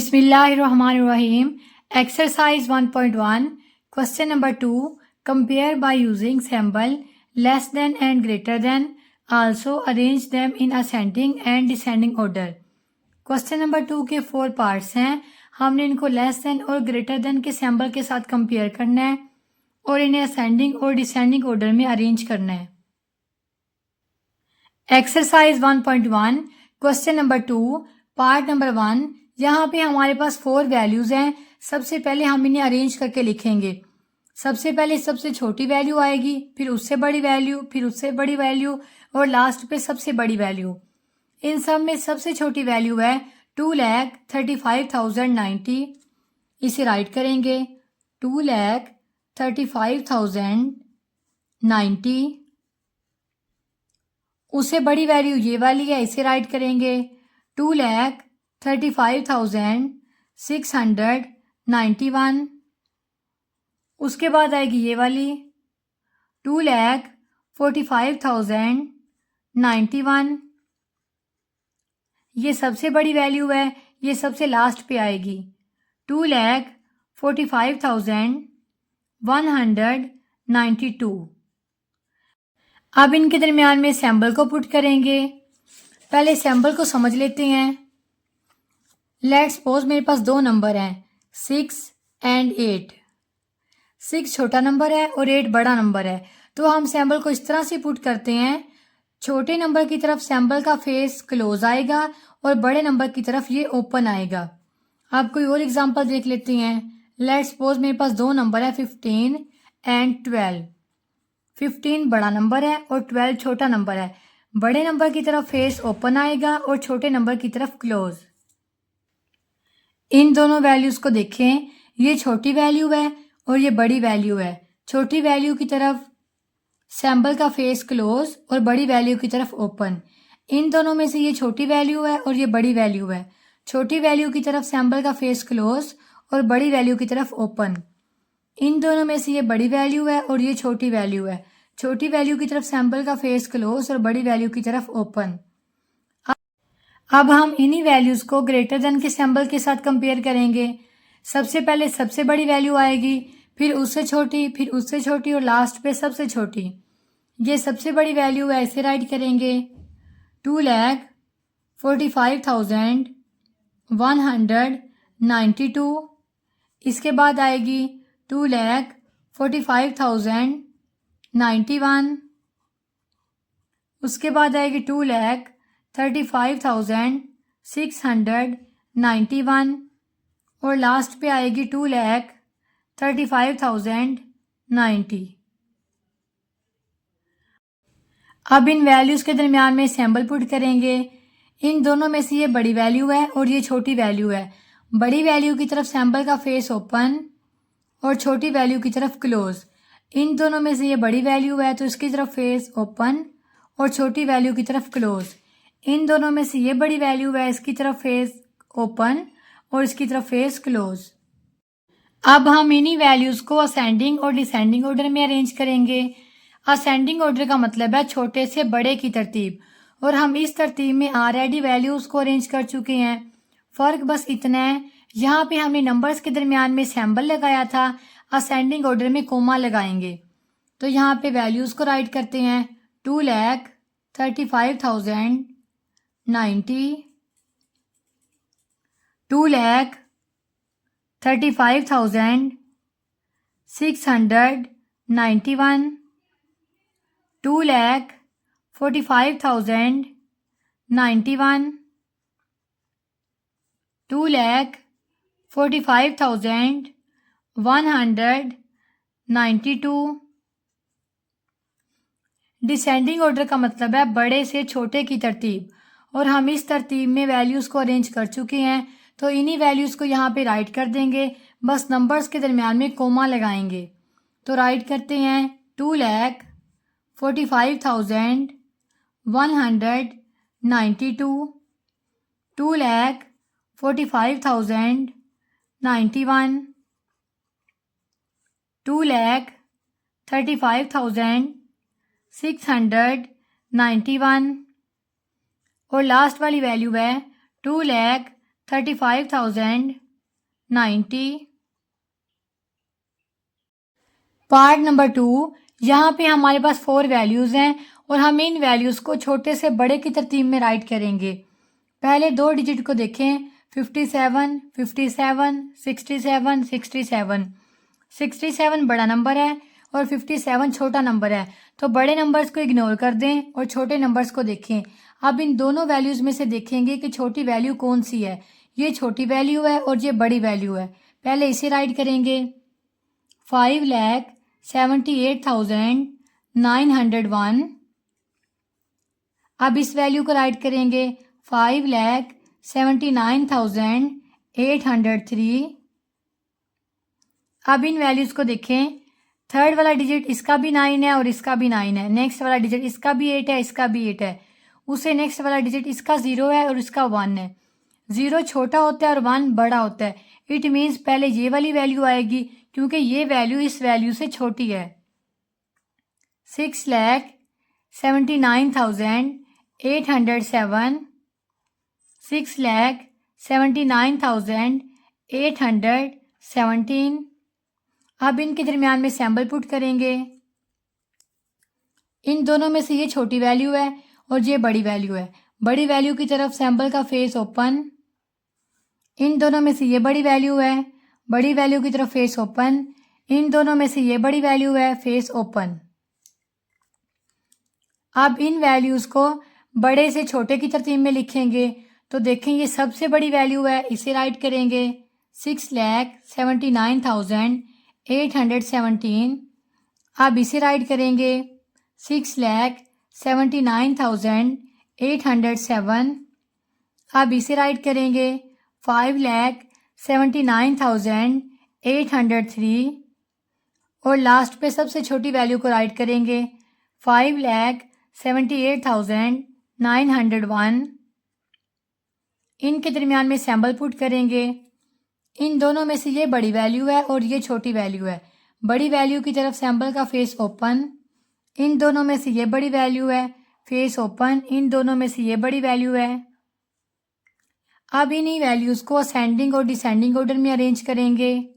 Bismillahirrahmanirrahim. Exercise 1.1. Question number 2. Compare by using symbol less than and greater than. Also arrange them in ascending and descending order. Question number 2 के 4 parts हैं. हमने इनको less than और greater than के symbol के साथ compare करना है और इन्हें असेंडिंग और डिसेंडिंग ऑर्डर में अरेंज करना है. Exercise 1.1 question number 2 part number 1. यहाँ पे हमारे पास 4 वैल्यूज हैं. सबसे पहले हम इन्हें अरेंज करके लिखेंगे. सबसे पहले सबसे छोटी वैल्यू आएगी, फिर उससे बड़ी वैल्यू, फिर उससे बड़ी वैल्यू और लास्ट पे सबसे बड़ी वैल्यू. इन सब में सबसे छोटी वैल्यू है 2,35,090. इसे राइट करेंगे 2,35,090. उससे बड़ी वैल्यू ये वाली है, इसे राइट करेंगे 2,35,691. उसके बाद आएगी ये वाली 2,45,091. ये सबसे बड़ी वैल्यू है, ये सबसे लास्ट पे आएगी 2,45,192. अब इनके दरमियान में सैम्बल को पुट करेंगे. पहले सैम्बल को समझ लेते हैं. लेट्स सपोज मेरे पास 2 नंबर हैं 6 एंड 8. 6 छोटा नंबर है और 8 बड़ा नंबर है. तो हम सैम्बल को इस तरह से पुट करते हैं. छोटे नंबर की तरफ सैम्बल का फेस क्लोज आएगा और बड़े नंबर की तरफ ये ओपन आएगा. आप कोई और एग्जांपल देख लेते हैं. लेट्स सपोज मेरे पास 2 नंबर है 15 एंड 12. 15 बड़ा नंबर है और 12 छोटा नंबर है. बड़े नंबर की तरफ फेस ओपन आएगा और छोटे नंबर की तरफ क्लोज. इन दोनों वैल्यूज को देखें. ये छोटी वैल्यू है और ये बड़ी वैल्यू है. छोटी वैल्यू की तरफ सैम्बल का फेस क्लोज और बड़ी वैल्यू की तरफ ओपन. इन दोनों में से ये छोटी वैल्यू है और ये बड़ी वैल्यू है. छोटी वैल्यू की तरफ सैम्बल का फेस क्लोज और बड़ी वैल्यू की तरफ ओपन. इन दोनों में से ये बड़ी वैल्यू है और ये छोटी वैल्यू है. छोटी वैल्यू की तरफ सैम्बल का फेस क्लोज और बड़ी वैल्यू की तरफ ओपन. अब हम इन्हीं वैल्यूज को ग्रेटर देन के सिंबल के साथ कंपेयर करेंगे. सबसे पहले सबसे बड़ी वैल्यू आएगी, फिर उससे छोटी, फिर उससे छोटी और लास्ट पे सबसे छोटी. ये सबसे बड़ी वैल्यू है, इसे राइट करेंगे 2,45,192. इसके बाद आएगी 2,45,091. उसके बाद आएगी 2,35,691 और लास्ट पे आएगी 2,35,090. अब इन वैल्यूज के दरमियान में सैम्बल पुट करेंगे. इन दोनों में से ये बड़ी वैल्यू है और ये छोटी वैल्यू है. बड़ी वैल्यू की तरफ सैम्बल का फेस ओपन और छोटी वैल्यू की तरफ क्लोज. इन दोनों में से ये बड़ी वैल्यू है तो इसकी तरफ फेस ओपन और छोटी वैल्यू की तरफ क्लोज. इन दोनों में से ये बड़ी वैल्यू है, इसकी तरफ फेस ओपन और इसकी तरफ फेस क्लोज. अब हम इन्हीं वैल्यूज को असेंडिंग और डिसेंडिंग ऑर्डर में अरेंज करेंगे. असेंडिंग ऑर्डर का मतलब है छोटे से बड़े की तरतीब, और हम इस तरतीब में ऑलरेडी वैल्यूज को अरेंज कर चुके हैं. फर्क बस इतना है, यहाँ पे हमने नंबर्स के दरमियान में सैम्बल लगाया था, असेंडिंग ऑर्डर में कोमा लगाएंगे. तो यहाँ पे वैल्यूज को राइट करते हैं 2,35,090, 2,35,691, 2,45,091, 2,45,192. डिसेंडिंग ऑर्डर का मतलब है बड़े से छोटे की तरतीब, और हम इस तरतीब में वैल्यूज को अरेंज कर चुके हैं. तो इन्हीं वैल्यूज को यहाँ पे राइट कर देंगे, बस नंबर्स के दरमियान में कोमा लगाएंगे. तो राइट करते हैं 2,45,192, 2,45,091, 2,35,691 और लास्ट वाली वैल्यू है 35,090। पार्ट नंबर 2, यहाँ पे हमारे पास 4 वैल्यूज़ हैं और हम इन वैल्यूज़ को छोटे से बड़े की तरतीब में राइट करेंगे। पहले 2 डिजिट को देखें, 57, 57, 67, 67। 67 बड़ा नंबर है और 57 छोटा नंबर है, तो बड़े नंबर्स को इग्नोर कर दें और छोटे नंबर्स को देखें। अब इन दोनों वैल्यूज़ में से देखेंगे कि छोटी वैल्यू कौन सी है। ये छोटी वैल्यू है और ये बड़ी वैल्यू है। पहले इसे राइट करेंगे, 5,78,901। अब इस वैल्यू को राइट करेंगे, 5,79,803। अब इन वैल्यूज़ को देखें, थर्ड वाला डिजिट इसका भी 9 है और इसका भी 9 है। नेक्स्ट वाला डिजिट इसका भी 8 है, इसका भी 8 है। उससे नेक्स्ट वाला डिजिट इसका 0 है और इसका 1 है। 0 छोटा होता है और 1 बड़ा होता है। इट मीन्स पहले ये वाली वैल्यू आएगी क्योंकि ये वैल्यू इस वैल्यू से छोटी है। 6,79,807, 6,79,817। अब इनके दरमियान में सैम्बल पुट करेंगे। इन दोनों में से ये छोटी वैल्यू है और ये बड़ी वैल्यू है। बड़ी वैल्यू की तरफ सैम्बल का फेस ओपन। इन दोनों में से ये बड़ी वैल्यू है, बड़ी वैल्यू की तरफ फेस ओपन। इन दोनों में से ये बड़ी वैल्यू है, फेस ओपन। अब इन वैल्यूज़ को बड़े से छोटे की तरतीब में लिखेंगे, तो देखें ये सबसे बड़ी वैल्यू है, इसे राइट करेंगे, 6,79,817। अब इसे राइट करेंगे, 6,79,807। अब इसे राइट करेंगे, 5,79,803। और लास्ट पे सबसे छोटी वैल्यू को राइट करेंगे, 5,78,901। इनके दरमियान में सैम्बल पुट करेंगे। इन दोनों में से ये बड़ी वैल्यू है और ये छोटी वैल्यू है। बड़ी वैल्यू की तरफ सैम्बल का फेस ओपन। इन दोनों में से ये बड़ी वैल्यू है, फेस ओपन। इन दोनों में से ये बड़ी वैल्यू है। अब इन्हीं वैल्यूज़ को असेंडिंग और डिसेंडिंग ऑर्डर में अरेंज करेंगे।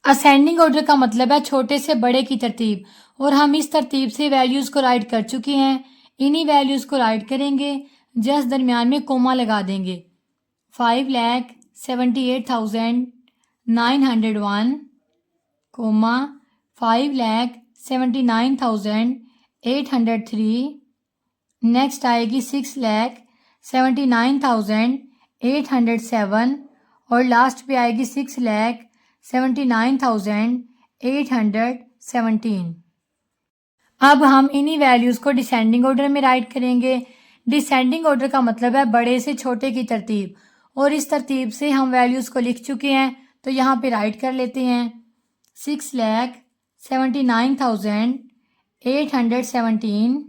असेंडिंग ऑर्डर का मतलब है छोटे से बड़े की तरतीब, और हम इस तरतीब से वैल्यूज़ को राइट कर चुके हैं। इन्हीं वैल्यूज़ को राइट करेंगे, जस्ट दरमियान में कोमा लगा देंगे, 5,78,901, कोमा 5,79,803। नेक्स्ट आएगी 6,79,807 और लास्ट पे आएगी 6,79,817। अब हम इन्हीं वैल्यूज़ को डिसेंडिंग ऑर्डर में राइट करेंगे। डिसेंडिंग ऑर्डर का मतलब है बड़े से छोटे की तरतीब, और इस तरतीब से हम वैल्यूज़ को लिख चुके हैं, तो यहाँ पे राइट कर लेते हैं, 6,79,817,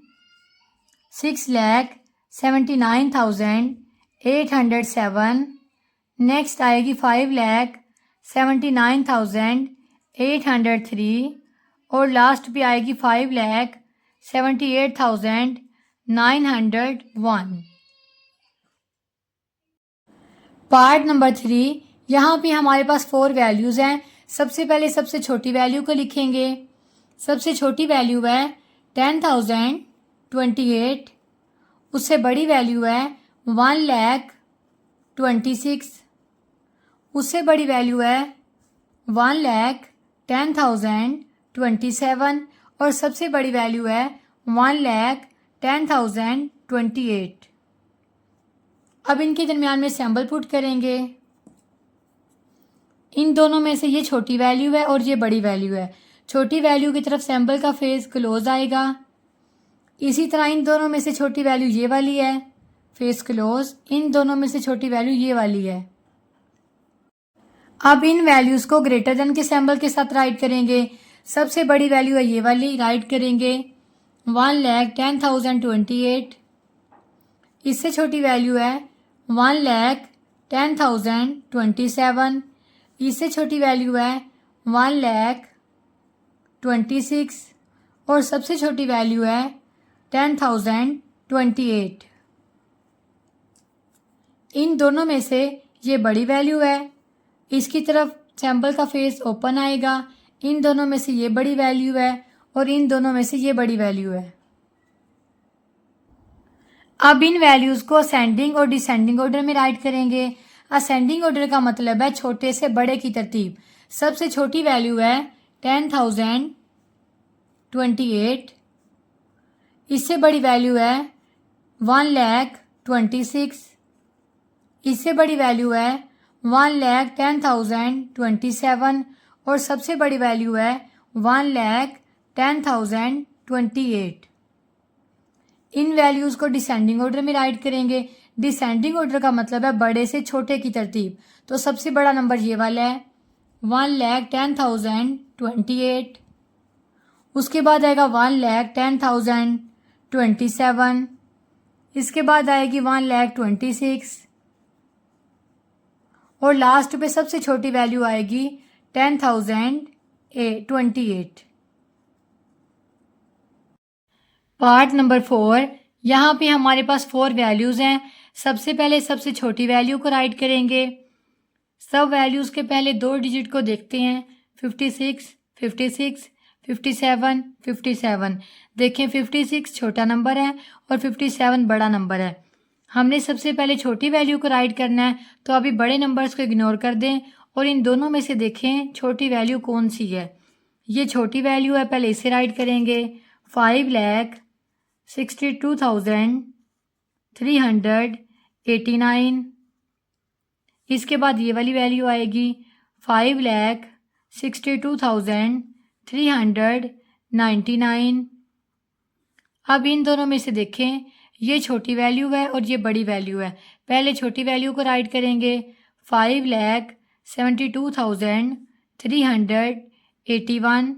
6,79,807। नेक्स्ट आएगी 5,79,803 और लास्ट पे आएगी 5,78,901। पार्ट नंबर 3, यहाँ पे हमारे पास 4 वैल्यूज़ हैं। सबसे पहले सबसे छोटी वैल्यू को लिखेंगे। सबसे छोटी वैल्यू है 10,028। उससे बड़ी वैल्यू है 1,26,000। उससे बड़ी वैल्यू है 1,10,027 और सबसे बड़ी वैल्यू है 1,10,028। अब इनके दरमियान में सैम्बल पुट करेंगे। इन दोनों में से ये छोटी वैल्यू है और ये बड़ी वैल्यू है। छोटी वैल्यू की तरफ सैम्बल का फेस क्लोज आएगा। इसी तरह इन दोनों में से छोटी वैल्यू ये वाली है, फेस क्लोज। इन दोनों में से छोटी वैल्यू ये वाली है। अब इन वैल्यूज़ को ग्रेटर देन के सैम्बल के साथ राइट करेंगे। सबसे बड़ी वैल्यू है ये वाली, राइट करेंगे 1,10,028। इससे छोटी वैल्यू है 1,10,027। इससे छोटी वैल्यू है 1,26,000 और सबसे छोटी वैल्यू है 10,028। इन दोनों में से ये बड़ी वैल्यू है, इसकी तरफ सैम्पल का फेस ओपन आएगा। इन दोनों में से ये बड़ी वैल्यू है और इन दोनों में से ये बड़ी वैल्यू है। अब इन वैल्यूज़ को असेंडिंग और डिसेंडिंग ऑर्डर में राइट करेंगे। असेंडिंग ऑर्डर का मतलब है छोटे से बड़े की तरतीब। सबसे छोटी वैल्यू है 10,028, इससे बड़ी वैल्यू है 1,26,000, इससे बड़ी वैल्यू है 1,10,027 और सबसे बड़ी वैल्यू है 1,10,028। इन वैल्यूज़ को डिसेंडिंग ऑर्डर में राइट करेंगे। डिसेंडिंग ऑर्डर का मतलब है बड़े से छोटे की तरतीब। तो सबसे बड़ा नंबर ये वाला है 1,10,028, उसके बाद आएगा 1,10,027, इसके बाद आएगी 1,26,000 और लास्ट पे सबसे छोटी वैल्यू आएगी 10,028। पार्ट नंबर 4, यहाँ पे हमारे पास 4 वैल्यूज़ हैं। सबसे पहले सबसे छोटी वैल्यू को राइट करेंगे। सब वैल्यूज़ के पहले 2 डिजिट को देखते हैं, 56, 56, 57, 57। देखें 56 छोटा नंबर है और 57 बड़ा नंबर है। हमने सबसे पहले छोटी वैल्यू को राइट करना है, तो अभी बड़े नंबर्स को इग्नोर कर दें और इन दोनों में से देखें छोटी वैल्यू कौन सी है। ये छोटी वैल्यू है, पहले इसे राइट करेंगे 5,62,389। इसके बाद ये वाली वैल्यू आएगी 5,62,399। अब इन दोनों में से देखें, ये छोटी वैल्यू है और ये बड़ी वैल्यू है। पहले छोटी वैल्यू को राइट करेंगे 5,72,381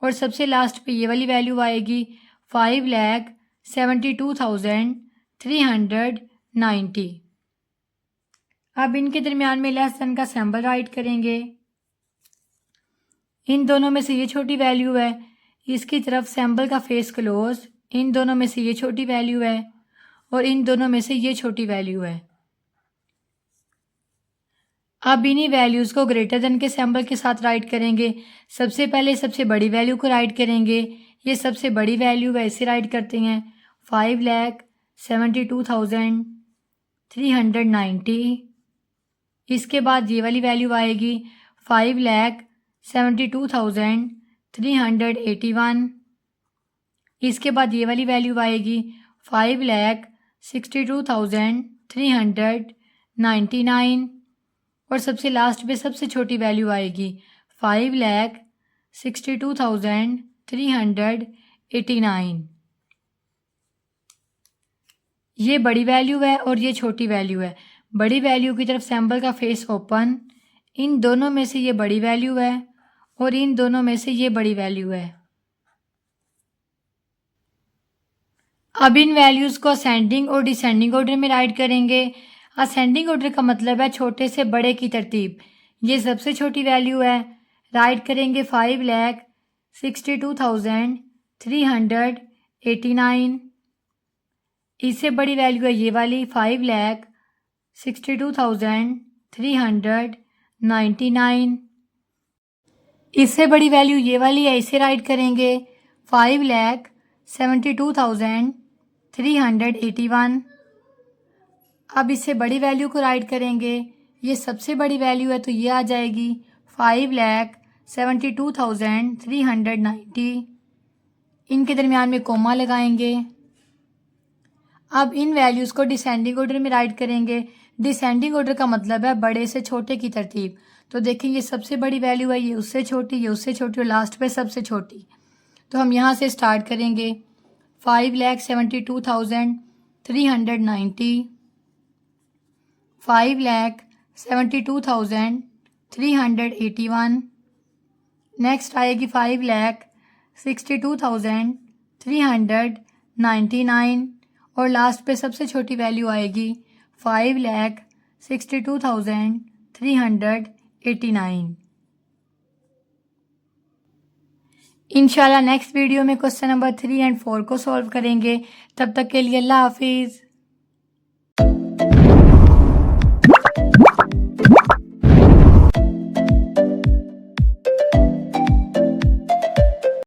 और सबसे लास्ट पे ये वाली वैल्यू आएगी 5,72,390। अब इनके दरमियान में लेस देन का सिंबल राइट करेंगे। इन दोनों में से ये छोटी वैल्यू है, इसकी तरफ सिंबल का फेस क्लोज। इन दोनों में से ये छोटी वैल्यू है और इन दोनों में से ये छोटी वैल्यू है। अब इन्हीं वैल्यूज़ को ग्रेटर देन के सिंबल के साथ राइट करेंगे। सबसे पहले सबसे बड़ी वैल्यू को राइट करेंगे। ये सबसे बड़ी वैल्यू है, इसे राइट करते हैं 5,72,390। इसके बाद ये वाली वैल्यू आएगी 5,72,381। इसके बाद ये वाली वैल्यू आएगी 5,62,399 और सबसे लास्ट पे सबसे छोटी वैल्यू आएगी 5,62,389। ये बड़ी वैल्यू है और ये छोटी वैल्यू है। बड़ी वैल्यू की तरफ सिंबल का फेस ओपन। इन दोनों में से ये बड़ी वैल्यू है और इन दोनों में से ये बड़ी वैल्यू है। अब इन वैल्यूज़ को असेंडिंग और डिसेंडिंग ऑर्डर में राइट करेंगे। असेंडिंग ऑर्डर का मतलब है छोटे से बड़े की तरतीब। ये सबसे छोटी वैल्यू है, राइट करेंगे 5,62,389। इससे बड़ी वैल्यू है ये वाली 5,62,399। इससे बड़ी वैल्यू ये वाली है, इसे राइट करेंगे 5,72,381। अब इससे बड़ी वैल्यू को राइट करेंगे। ये सबसे बड़ी वैल्यू है तो ये आ जाएगी 5,72,390। इनके दरमियान में कोमा लगाएंगे। अब इन वैल्यूज़ को डिसेंडिंग ऑर्डर में राइट करेंगे। डिसेंडिंग ऑर्डर का मतलब है बड़े से छोटे की तरतीब। तो देखें ये सबसे बड़ी वैल्यू है, ये उससे छोटी, ये उससे छोटी और लास्ट पे सबसे छोटी। तो हम यहाँ से स्टार्ट करेंगे 5,72,390, 5,72,381। नेक्स्ट आएगी 5,62,399 और लास्ट पे सबसे छोटी वैल्यू आएगी 5,62,389। इंशाल्लाह नेक्स्ट वीडियो में क्वेश्चन नंबर 3 और 4 को सॉल्व करेंगे। तब तक के लिए अल्लाह हाफिज़।